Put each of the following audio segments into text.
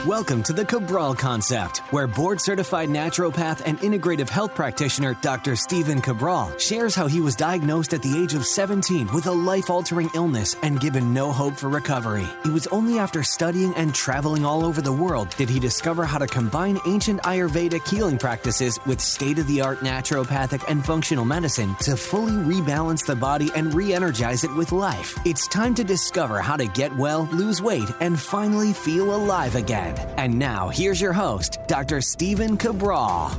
Welcome to the Cabral Concept, where board-certified naturopath and integrative health practitioner Dr. Stephen Cabral shares how he was diagnosed at the age of 17 with a life-altering illness and given no hope for recovery. It was only after studying and traveling all over the world did he discover how to combine ancient Ayurvedic healing practices with state-of-the-art naturopathic and functional medicine to fully rebalance the body and re-energize it with life. It's time to discover how to get well, lose weight, and finally feel alive again. And now, here's your host, Dr. Stephen Cabral.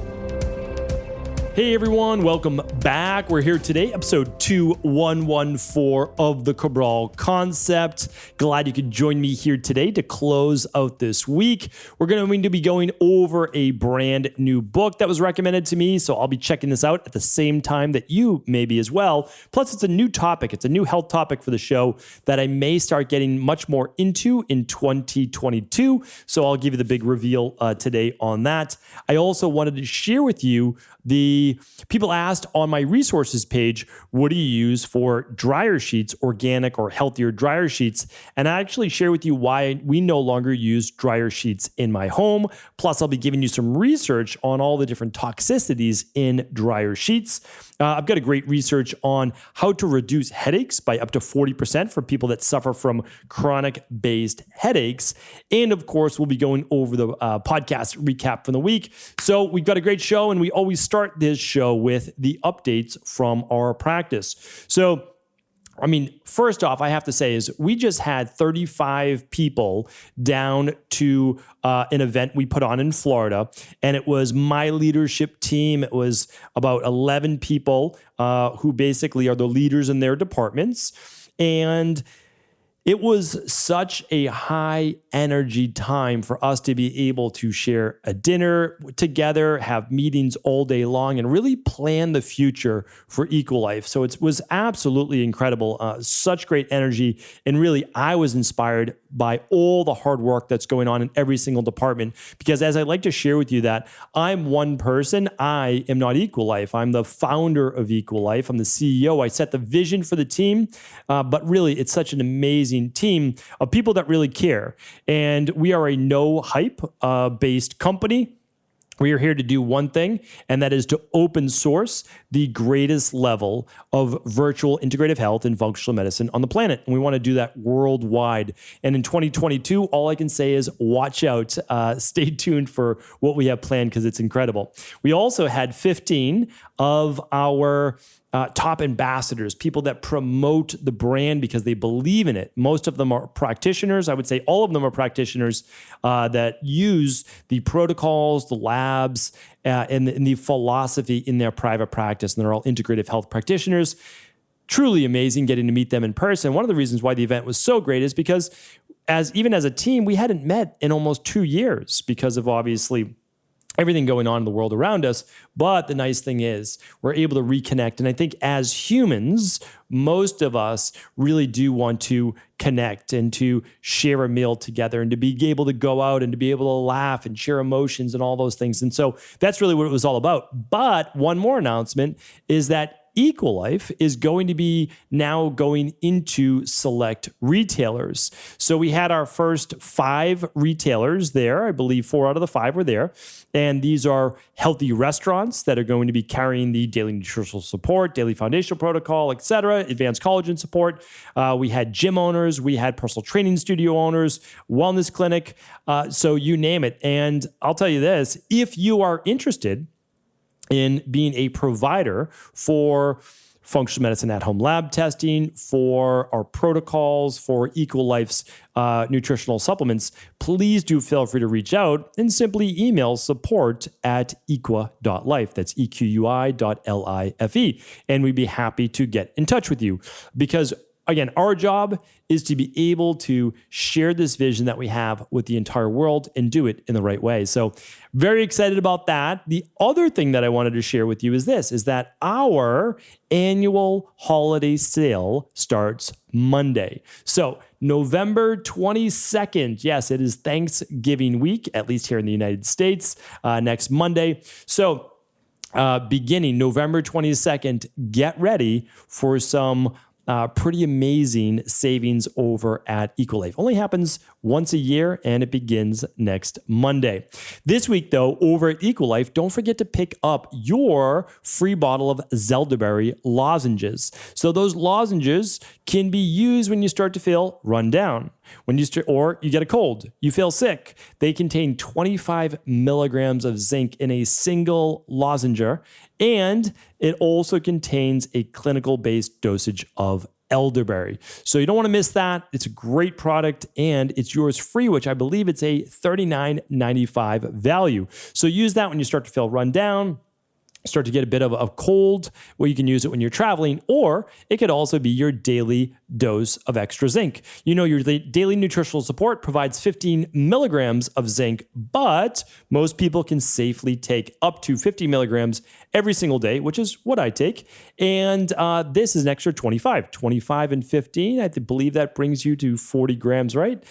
Hey everyone, welcome back. We're here today, episode 2114 of the Cabral Concept. Glad you could join me here today to close out this week. We're going to be going over a brand new book that was recommended to me, so I'll be checking this out at the same time that you may be as well. Plus, it's a new topic. It's a new health topic for the show that I may start getting much more into in 2022, so I'll give you the big reveal today on that. I also wanted to share with you the people asked on my resources page, what do you use for dryer sheets, organic or healthier dryer sheets? And I actually share with you why we no longer use dryer sheets in my home. Plus, I'll be giving you some research on all the different toxicities in dryer sheets. I've got a great research on how to reduce headaches by up to 40% for people that suffer from chronic-based headaches. And of course, we'll be going over the podcast recap from the week. So we've got a great show, and we always start this show with the updates from our practice. So, first off, I have to say is we just had 35 people down to an event we put on in Florida, and it was my leadership team. It was about 11 people who basically are the leaders in their departments, and it was such a high energy time for us to be able to share a dinner together, have meetings all day long, and really plan the future for EquiLife. So it was absolutely incredible. Such great energy. And really, I was inspired by all the hard work that's going on in every single department. Because as I like to share with you that I'm one person, I am not EquiLife. I'm the founder of EquiLife. I'm the CEO. I set the vision for the team. But really, it's such an amazing team of people that really care. And we are a no hype based company. We are here to do one thing, and that is to open source the greatest level of virtual integrative health and functional medicine on the planet. And we want to do that worldwide. And in 2022, all I can say is watch out. Stay tuned for what we have planned because it's incredible. We also had 15 of our top ambassadors, people that promote the brand because they believe in it. Most of them are practitioners. I would say all of them are practitioners that use the protocols, the labs, and the philosophy in their private practice. And they're all integrative health practitioners. Truly amazing getting to meet them in person. One of the reasons why the event was so great is because even as a team, we hadn't met in almost 2 years because of obviously everything going on in the world around us. But the nice thing is we're able to reconnect. And I think as humans, most of us really do want to connect and to share a meal together and to be able to go out and to be able to laugh and share emotions and all those things. And so that's really what it was all about. But one more announcement is that EquiLife is going to be now going into select retailers. So we had our first 5 retailers there. I believe 4 out of the 5 were there. And these are healthy restaurants that are going to be carrying the daily nutritional support, daily foundational protocol, et cetera, advanced collagen support. We had gym owners. We had personal training studio owners, wellness clinic. So you name it. And I'll tell you this, if you are interested in being a provider for functional medicine at-home lab testing, for our protocols, for EquiLife's nutritional supplements, please do feel free to reach out and simply email support@equi.life. That's EQUI.LIFE. And we'd be happy to get in touch with you because again, our job is to be able to share this vision that we have with the entire world and do it in the right way. So very excited about that. The other thing that I wanted to share with you is that our annual holiday sale starts Monday. So November 22nd, yes, it is Thanksgiving week, at least here in the United States, next Monday. So beginning November 22nd, get ready for some pretty amazing savings over at EquiLife. Only happens once a year, and it begins next Monday. This week, though, over at EquiLife, don't forget to pick up your free bottle of Zelderberry Lozenges. So those lozenges can be used when you start to feel run down, or you get a cold, you feel sick. They contain 25 milligrams of zinc in a single lozenge, and it also contains a clinical-based dosage of elderberry. So you don't want to miss that. It's a great product, and it's yours free, which I believe it's a $39.95 value. So use that when you start to feel run down, start to get a bit of a cold, where you can use it when you're traveling, or it could also be your daily dose of extra zinc. You know, your daily nutritional support provides 15 milligrams of zinc, but most people can safely take up to 50 milligrams every single day, which is what I take. And this is an extra 25 and 15. I believe that brings you to 40 grams, right?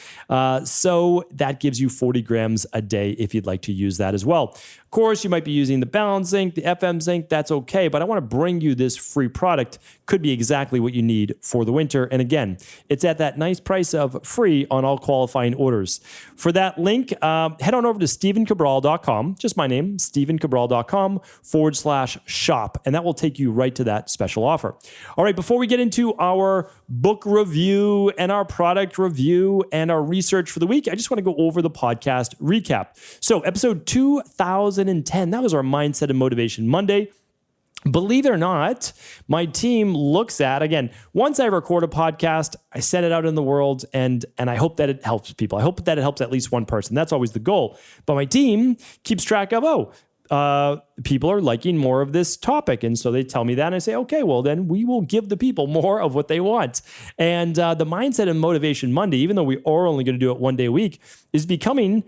So that gives you 40 grams a day if you'd like to use that as well. Of course, you might be using the balanced zinc, the FM zinc, that's okay, but I want to bring you this free product. Could be exactly what you need for the winter. And again, it's at that nice price of free on all qualifying orders. For that link, head on over to StephenCabral.com, just my name, StephenCabral.com/shop, and that will take you right to that special offer. All right, before we get into our book review and our product review and our research for the week, I just want to go over the podcast recap. So episode 2010, that was our Mindset and Motivation Monday. Believe it or not, my team looks at, again, once I record a podcast, I send it out in the world, and I hope that it helps people. I hope that it helps at least one person. That's always the goal. But my team keeps track of, people are liking more of this topic. And so they tell me that, and I say, okay, well, then we will give the people more of what they want. And the Mindset and Motivation Monday, even though we are only going to do it one day a week, is becoming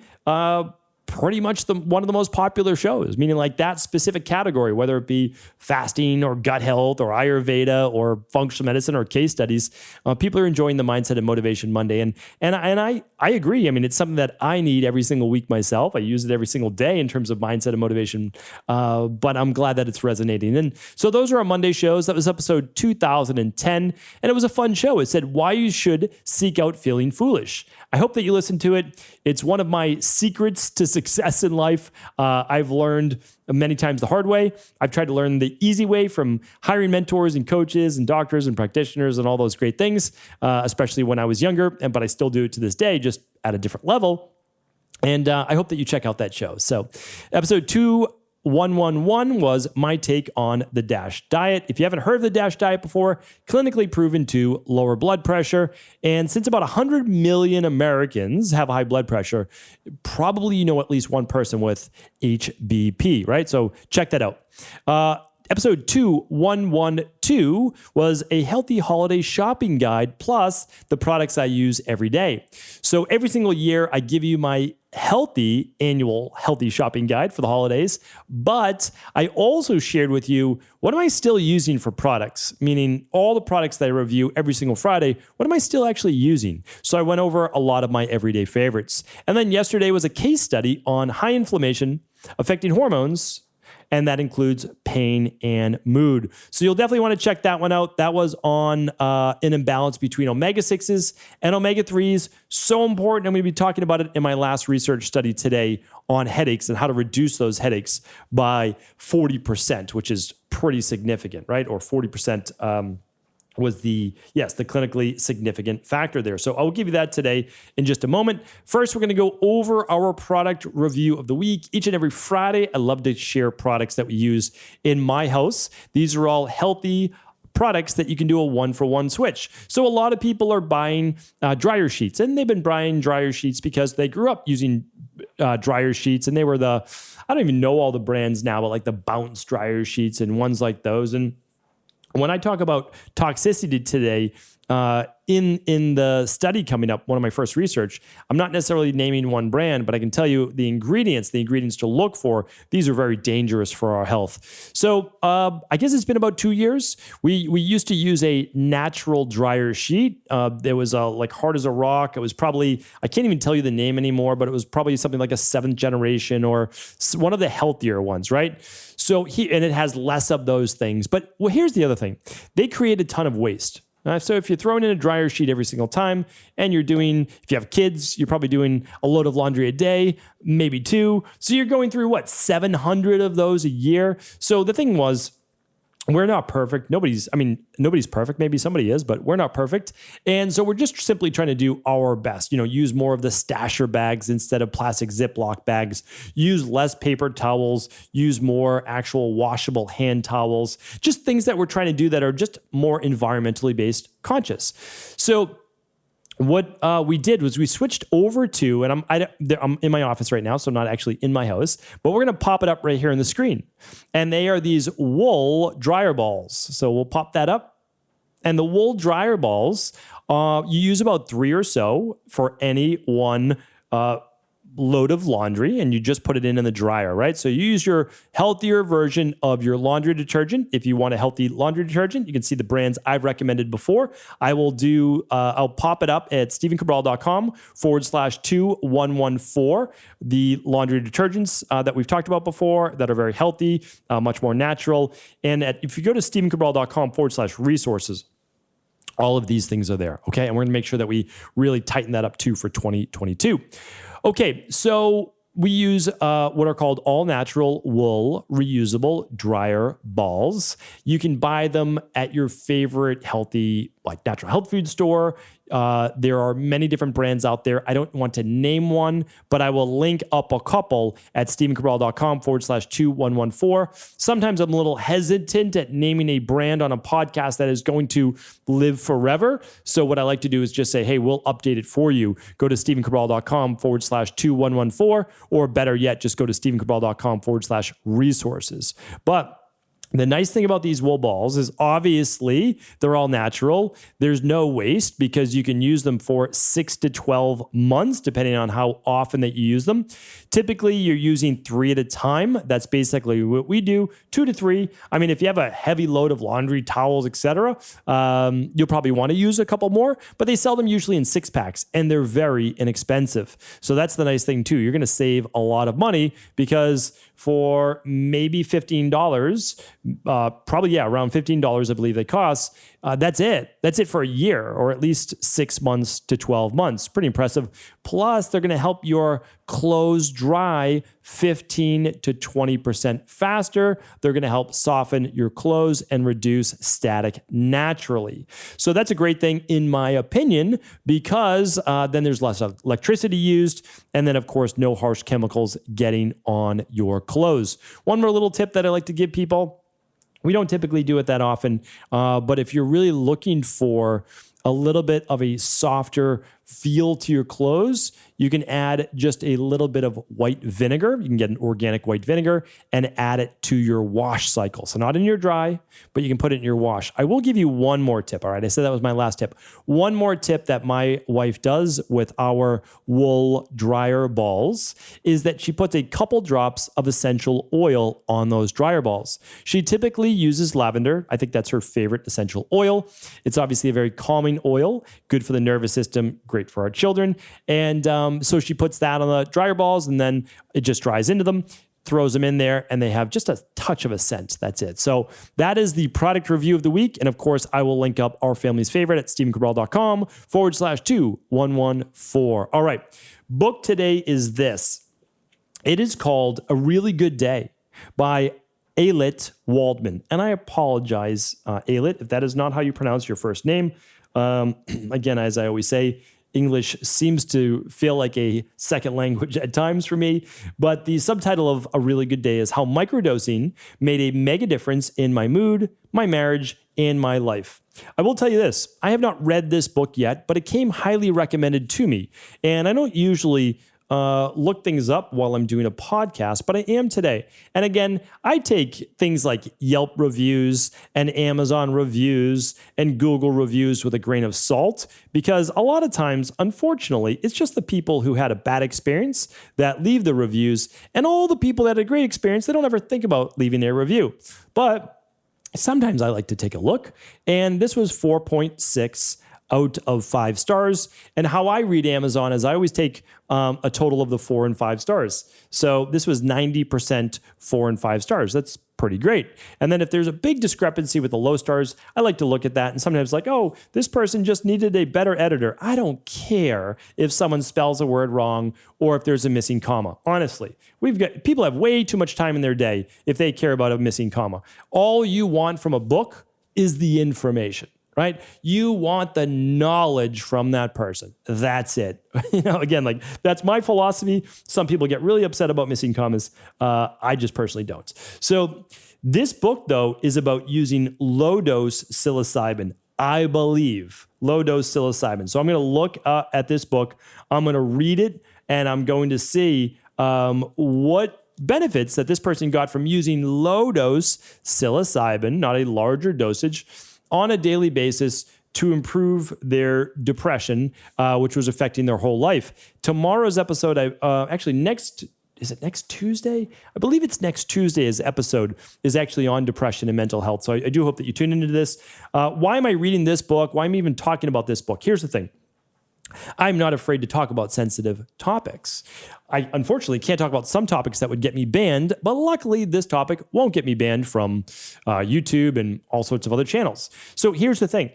pretty much one of the most popular shows, meaning like that specific category, whether it be fasting or gut health or Ayurveda or functional medicine or case studies, people are enjoying the Mindset and Motivation Monday. And I agree. I mean, it's something that I need every single week myself. I use it every single day in terms of mindset and motivation, but I'm glad that it's resonating. And so those are our Monday shows. That was episode 2010, and it was a fun show. It said why you should seek out feeling foolish. I hope that you listened to it. It's one of my secrets to success in life. I've learned many times the hard way. I've tried to learn the easy way from hiring mentors and coaches and doctors and practitioners and all those great things, especially when I was younger, but I still do it to this day, just at a different level. And I hope that you check out that show. So episode 2111 was my take on the DASH diet. If you haven't heard of the DASH diet before, clinically proven to lower blood pressure. And since about 100 million Americans have high blood pressure, probably you know at least one person with HBP, right? So check that out. Episode 2112 was a healthy holiday shopping guide plus the products I use every day. So every single year, I give you my annual healthy shopping guide for the holidays, but I also shared with you, what am I still using for products? Meaning all the products that I review every single Friday, what am I still actually using? So I went over a lot of my everyday favorites. And then yesterday was a case study on high inflammation affecting hormones, and that includes pain and mood. So you'll definitely want to check that one out. That was on an imbalance between omega-6s and omega-3s. So important. I'm going to be talking about it in my last research study today on headaches and how to reduce those headaches by 40%, which is pretty significant, right? Or 40% was the clinically significant factor there. So I'll give you that today in just a moment. First, we're going to go over our product review of the week. Each and every Friday, I love to share products that we use in my house. These are all healthy products that you can do a one-for-one switch. So a lot of people are buying dryer sheets, and they've been buying dryer sheets because they grew up using dryer sheets, and they were I don't even know all the brands now, but like the Bounce dryer sheets and ones like those. And when I talk about toxicity today, in the study coming up, one of my first research, I'm not necessarily naming one brand, but I can tell you the ingredients to look for. These are very dangerous for our health. So I guess it's been about 2 years. We used to use a natural dryer sheet. There was like hard as a rock. It was probably, I can't even tell you the name anymore, but it was probably something like a 7th generation or one of the healthier ones, right? So and it has less of those things. But well, here's the other thing. They create a ton of waste. So if you're throwing in a dryer sheet every single time and you're doing, if you have kids, you're probably doing a load of laundry a day, maybe 2. So you're going through 700 of those a year. So the thing was, we're not perfect. Nobody's perfect. Maybe somebody is, but we're not perfect. And so we're just simply trying to do our best, use more of the stasher bags instead of plastic Ziploc bags, use less paper towels, use more actual washable hand towels, just things that we're trying to do that are just more environmentally based conscious. So what we did was we switched over to, and I'm in my office right now, so I'm not actually in my house, but we're going to pop it up right here on the screen. And they are these wool dryer balls. So we'll pop that up. And the wool dryer balls, you use about 3 or so for any one load of laundry, and you just put it in the dryer, right? So you use your healthier version of your laundry detergent. If you want a healthy laundry detergent, you can see the brands I've recommended before. I'll pop it up at stephencabral.com/2114, the laundry detergents that we've talked about before that are very healthy, much more natural. And if you go to stephencabral.com/resources, all of these things are there, okay? And we're gonna make sure that we really tighten that up too for 2022. Okay, so we use what are called all-natural wool reusable dryer balls. You can buy them at your favorite healthy, natural health food store. There are many different brands out there. I don't want to name one, but I will link up a couple at stephencabral.com/2114. Sometimes I'm a little hesitant at naming a brand on a podcast that is going to live forever. So what I like to do is just say, hey, we'll update it for you. Go to stephencabral.com/2114, or better yet, just go to stephencabral.com/resources. But the nice thing about these wool balls is obviously they're all natural. There's no waste because you can use them for 6 to 12 months, depending on how often that you use them. Typically, you're using 3 at a time. That's basically what we do, 2 to 3. I mean, if you have a heavy load of laundry, towels, etc., you'll probably want to use a couple more, but they sell them usually in 6-packs and they're very inexpensive. So that's the nice thing too. You're going to save a lot of money because for maybe $15, probably, around $15, I believe they cost. That's it. That's it for a year, or at least 6 months to 12 months. Pretty impressive. Plus, they're going to help your clothes dry 15 to 20% faster. They're going to help soften your clothes and reduce static naturally. So that's a great thing, in my opinion, because then there's less electricity used. And then, of course, no harsh chemicals getting on your clothes. One more little tip that I like to give people. We don't typically do it that often, but if you're really looking for a little bit of a softer feel to your clothes, you can add just a little bit of white vinegar. You can get an organic white vinegar and add it to your wash cycle. So not in your dry, but you can put it in your wash. I will give you one more tip. All right, I said that was my last tip. One more tip that my wife does with our wool dryer balls is that she puts a couple drops of essential oil on those dryer balls. She typically uses lavender. I think that's her favorite essential oil. It's obviously a very calming oil, good for the nervous system, great for our children. And so she puts that on the dryer balls and then it just dries into them, throws them in there, and they have just a touch of a scent. That's it. So that is the product review of the week. And of course, I will link up our family's favorite at stephencabral.com/2114. All right. Book today is this. It is called A Really Good Day by Ayelet Waldman. And I apologize, Ayelet, if that is not how you pronounce your first name. Again, as I always say, English seems to feel like a second language at times for me, but the subtitle of A Really Good Day is How Microdosing Made a Mega Difference in My Mood, My Marriage, and My Life. I will tell you this, I have not read this book yet, but it came highly recommended to me, and I don't usually look things up while I'm doing a podcast, but I am today. And again, I take things like Yelp reviews and Amazon reviews and Google reviews with a grain of salt, because a lot of times, unfortunately, it's just the people who had a bad experience that leave the reviews, and all the people that had a great experience, they don't ever think about leaving their review. But sometimes I like to take a look, and this was 4.6 out of 5 stars. And how I read Amazon is I always take a total of the 4 and 5 stars. So this was 90% 4 and 5 stars. That's pretty great. And then if there's a big discrepancy with the low stars, I like to look at that and sometimes like, oh, this person just needed a better editor. I don't care if someone spells a word wrong or if there's a missing comma. Honestly, people have way too much time in their day if they care about a missing comma. All you want from a book is the information. Right? You want the knowledge from that person. That's it. Again, like that's my philosophy. Some people get really upset about missing commas. I just personally don't. So this book, though, is about using low-dose psilocybin. I believe low-dose psilocybin. So I'm going to look at this book. I'm going to read it, and I'm going to see what benefits that this person got from using low-dose psilocybin, not a larger dosage, on a daily basis to improve their depression, which was affecting their whole life. Tomorrow's episode, is it next Tuesday? I believe it's next Tuesday's episode is actually on depression and mental health. So I do hope that you tune into this. Why am I reading this book? Why am I even talking about this book? Here's the thing. I'm not afraid to talk about sensitive topics. I unfortunately can't talk about some topics that would get me banned, but luckily this topic won't get me banned from YouTube and all sorts of other channels. So here's the thing.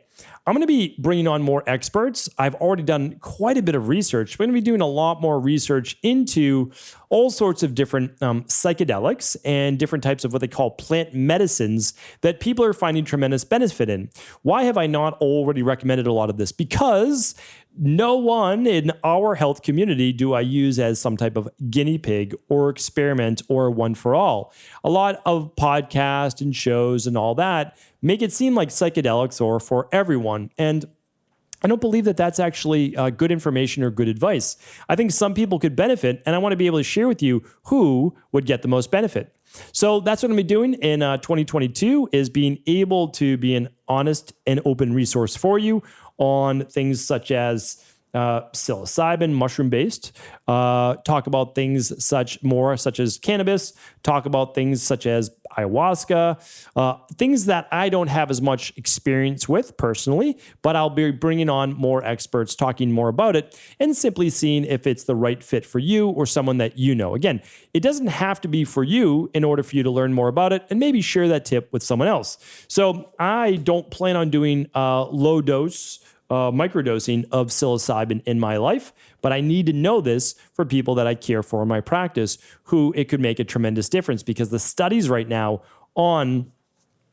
I'm going to be bringing on more experts. I've already done quite a bit of research. We're going to be doing a lot more research into all sorts of different psychedelics and different types of what they call plant medicines that people are finding tremendous benefit in. Why have I not already recommended a lot of this? Because no one in our health community do I use as some type of guinea pig or experiment or one for all. A lot of podcasts and shows and all that make it seem like psychedelics are for everyone. And I don't believe that that's actually good information or good advice. I think some people could benefit, and I want to be able to share with you who would get the most benefit. So that's what I'm going to be doing in 2022 is being able to be an honest and open resource for you on things such as psilocybin, mushroom-based, talk about things such as cannabis, talk about things such as ayahuasca, things that I don't have as much experience with personally, but I'll be bringing on more experts talking more about it and simply seeing if it's the right fit for you or someone that you know. Again, it doesn't have to be for you in order for you to learn more about it and maybe share that tip with someone else. So I don't plan on doing low dose microdosing of psilocybin in my life, but I need to know this for people that I care for in my practice, who it could make a tremendous difference because the studies right now on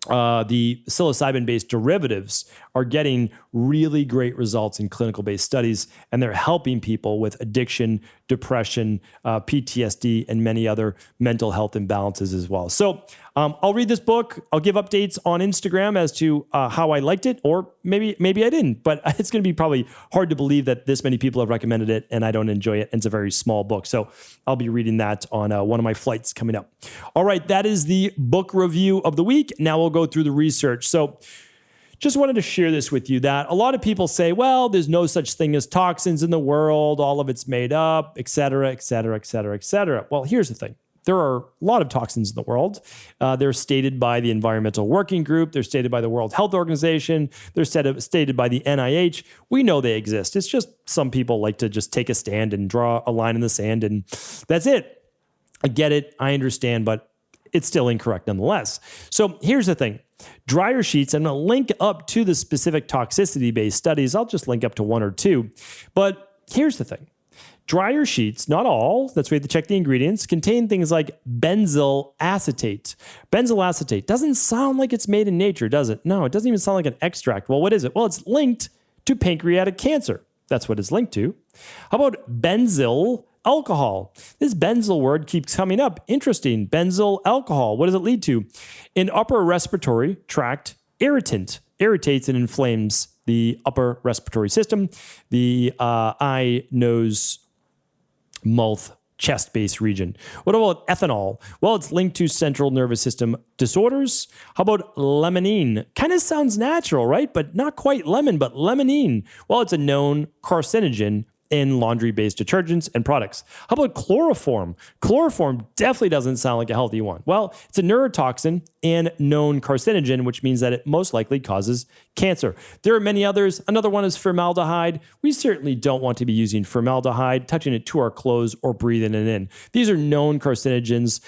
the psilocybin-based derivatives are getting really great results in clinical-based studies, and they're helping people with addiction, depression, PTSD, and many other mental health imbalances as well. So I'll read this book. I'll give updates on Instagram as to how I liked it, or maybe I didn't, but it's going to be probably hard to believe that this many people have recommended it and I don't enjoy it. And it's a very small book. So I'll be reading that on one of my flights coming up. All right, that is the book review of the week. Now we'll go through the research. So just wanted to share this with you that a lot of people say, well, there's no such thing as toxins in the world. All of it's made up, et cetera, et cetera, et cetera, et cetera. Well, here's the thing. There are a lot of toxins in the world. They're stated by the Environmental Working Group. They're stated by the World Health Organization. They're stated by the NIH. We know they exist. It's just some people like to just take a stand and draw a line in the sand, and that's it. I get it. I understand, but it's still incorrect nonetheless. So here's the thing. Dryer sheets, I'm going to link up to the specific toxicity-based studies. I'll just link up to one or two. But here's the thing. Dryer sheets, not all, that's why you have to check the ingredients, contain things like benzyl acetate. Benzyl acetate doesn't sound like it's made in nature, does it? No, it doesn't even sound like an extract. Well, what is it? Well, it's linked to pancreatic cancer. That's what it's linked to. How about benzyl alcohol? This benzyl word keeps coming up. Interesting. Benzyl alcohol. What does it lead to? An upper respiratory tract irritant. Irritates and inflames the upper respiratory system, the eye, nose, mouth, chest-based region. What about ethanol? Well, it's linked to central nervous system disorders. How about limonene? Kind of sounds natural, right? But not quite lemon, but limonene. Well, it's a known carcinogen in laundry-based detergents and products. How about chloroform? Chloroform definitely doesn't sound like a healthy one. Well, it's a neurotoxin and known carcinogen, which means that it most likely causes cancer. There are many others. Another one is formaldehyde. We certainly don't want to be using formaldehyde, touching it to our clothes, or breathing it in. These are known carcinogens.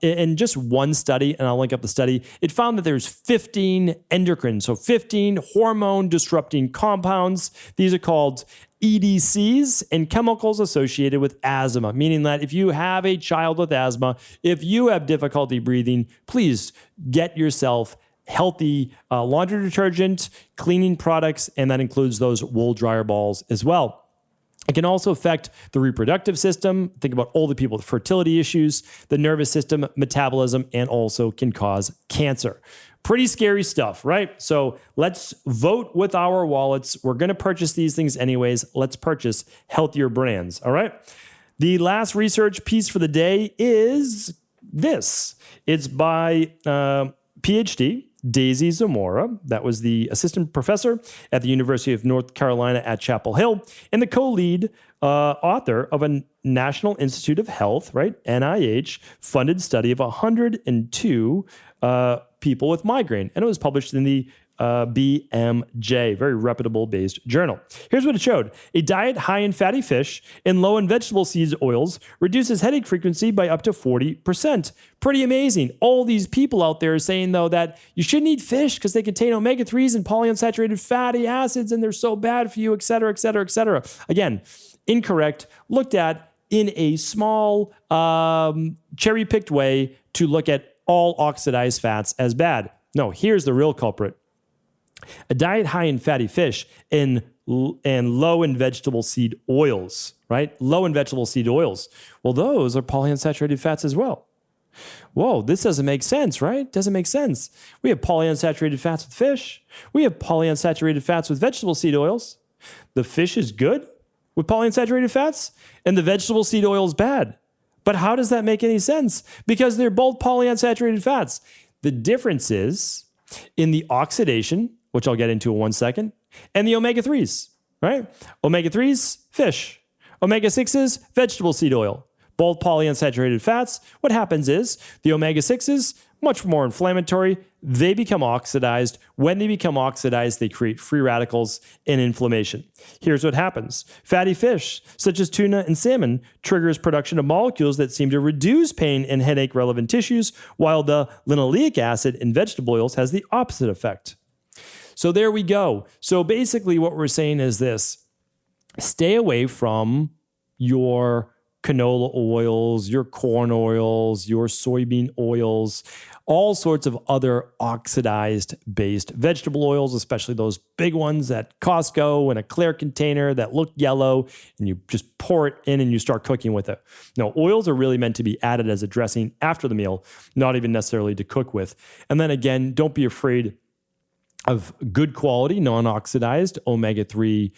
In just one study, and I'll link up the study, it found that there's 15 endocrine, so 15 hormone disrupting compounds. These are called EDCs and chemicals associated with asthma, meaning that if you have a child with asthma, if you have difficulty breathing, please get yourself healthy laundry detergent, cleaning products, and that includes those wool dryer balls as well. It can also affect the reproductive system. Think about all the people with fertility issues, the nervous system, metabolism, and also can cause cancer. Pretty scary stuff, right? So let's vote with our wallets. We're going to purchase these things anyways. Let's purchase healthier brands, all right? The last research piece for the day is this. It's by PhD Daisy Zamora. That was the assistant professor at the University of North Carolina at Chapel Hill and the co-lead author of a National Institute of Health, right, NIH, funded study of 102 people with migraine. And it was published in the BMJ, very reputable based journal. Here's what it showed. A diet high in fatty fish and low in vegetable seeds oils reduces headache frequency by up to 40%. Pretty amazing. All these people out there are saying, though, that you shouldn't eat fish because they contain omega-3s and polyunsaturated fatty acids and they're so bad for you, et cetera, et cetera, et cetera. Again, incorrect. Looked at in a small cherry-picked way to look at all oxidized fats as bad. No, here's the real culprit. A diet high in fatty fish and low in vegetable seed oils, right? Low in vegetable seed oils. Well, those are polyunsaturated fats as well. Whoa, this doesn't make sense, right? Doesn't make sense. We have polyunsaturated fats with fish. We have polyunsaturated fats with vegetable seed oils. The fish is good with polyunsaturated fats and the vegetable seed oil is bad. But how does that make any sense? Because they're both polyunsaturated fats. The difference is in the oxidation, which I'll get into in 1 second, and the omega-3s, right? Omega-3s, fish. Omega-6s, vegetable seed oil. Both polyunsaturated fats. What happens is the omega-6s, much more inflammatory. They become oxidized. When they become oxidized, they create free radicals and inflammation. Here's what happens. Fatty fish, such as tuna and salmon, triggers production of molecules that seem to reduce pain in headache-relevant tissues, while the linoleic acid in vegetable oils has the opposite effect. So there we go. So basically what we're saying is this. Stay away from your canola oils, your corn oils, your soybean oils, all sorts of other oxidized-based vegetable oils, especially those big ones at Costco in a clear container that look yellow, and you just pour it in and you start cooking with it. No, oils are really meant to be added as a dressing after the meal, not even necessarily to cook with. And then again, don't be afraid of good quality, non-oxidized omega-3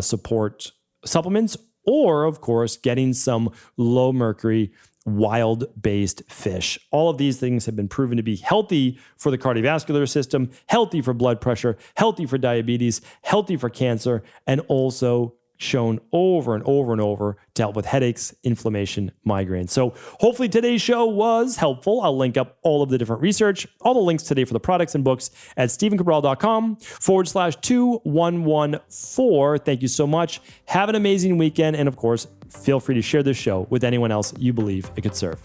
support supplements, or, of course, getting some low mercury wild-based fish. All of these things have been proven to be healthy for the cardiovascular system, healthy for blood pressure, healthy for diabetes, healthy for cancer, and also shown over and over and over to help with headaches, inflammation, migraines. So hopefully today's show was helpful. I'll link up all of the different research, all the links today for the products and books at stephencabral.com/2114. Thank you so much. Have an amazing weekend. And of course, feel free to share this show with anyone else you believe it could serve.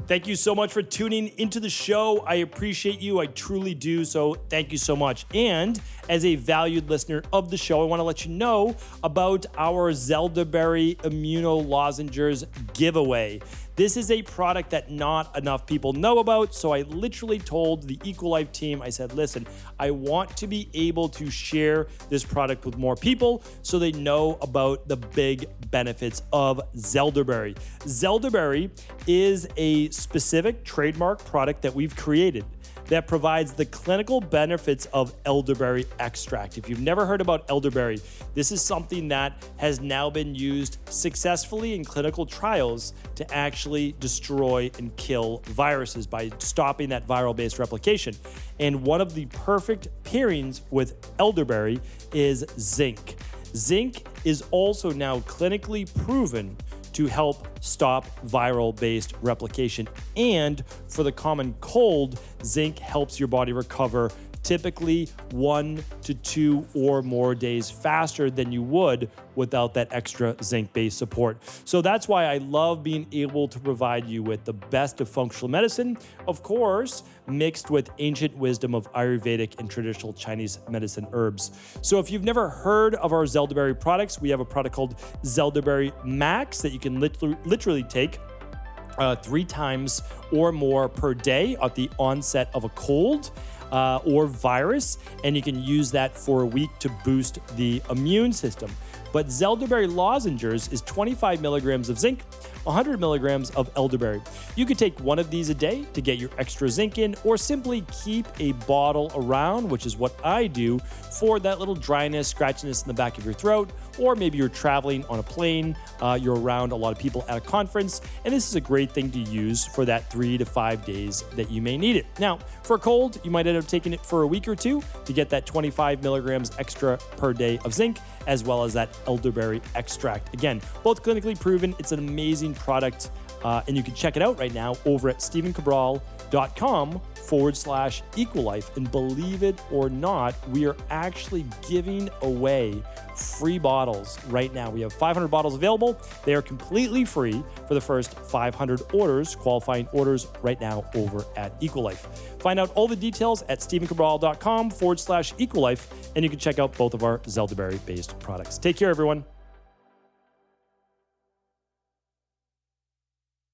Thank you so much for tuning into the show. I appreciate you. I truly do. So thank you so much. And as a valued listener of the show, I want to let you know about our Zelderberry Immuno Lozenges giveaway. This is a product that not enough people know about. So I literally told the EquiLife team, I said, listen, I want to be able to share this product with more people so they know about the big benefits of Zelderberry. Zelderberry is a specific trademark product that we've created that provides the clinical benefits of elderberry extract. If you've never heard about elderberry, this is something that has now been used successfully in clinical trials to actually destroy and kill viruses by stopping that viral-based replication. And one of the perfect pairings with elderberry is zinc. Zinc is also now clinically proven to help stop viral-based replication. And for the common cold, zinc helps your body recover typically 1 to 2 or more days faster than you would without that extra zinc-based support. So that's why I love being able to provide you with the best of functional medicine, of course, mixed with ancient wisdom of Ayurvedic and traditional Chinese medicine herbs. So if you've never heard of our Zelderberry products, we have a product called Zelderberry Max that you can literally take 3 times or more per day at the onset of a cold or virus, and you can use that for a week to boost the immune system. But Zelderberry Lozenges is 25 milligrams of zinc, 100 milligrams of elderberry. You could take one of these a day to get your extra zinc in, or simply keep a bottle around, which is what I do, for that little dryness, scratchiness in the back of your throat, or maybe you're traveling on a plane, you're around a lot of people at a conference, and this is a great thing to use for that 3 to 5 days that you may need it. Now, for a cold, you might end up taking it for a week or two to get that 25 milligrams extra per day of zinc, as well as that elderberry extract. Again, both clinically proven. It's an amazing product, and you can check it out right now over at stevencabral.com/EquiLife. And believe it or not, we are actually giving away free bottles right now. We have 500 bottles available. They are completely free for the first 500 orders, qualifying orders right now over at EquiLife. Find out all the details at stevencabral.com/EquiLife, and you can check out both of our Zelderberry-based products. Take care, everyone.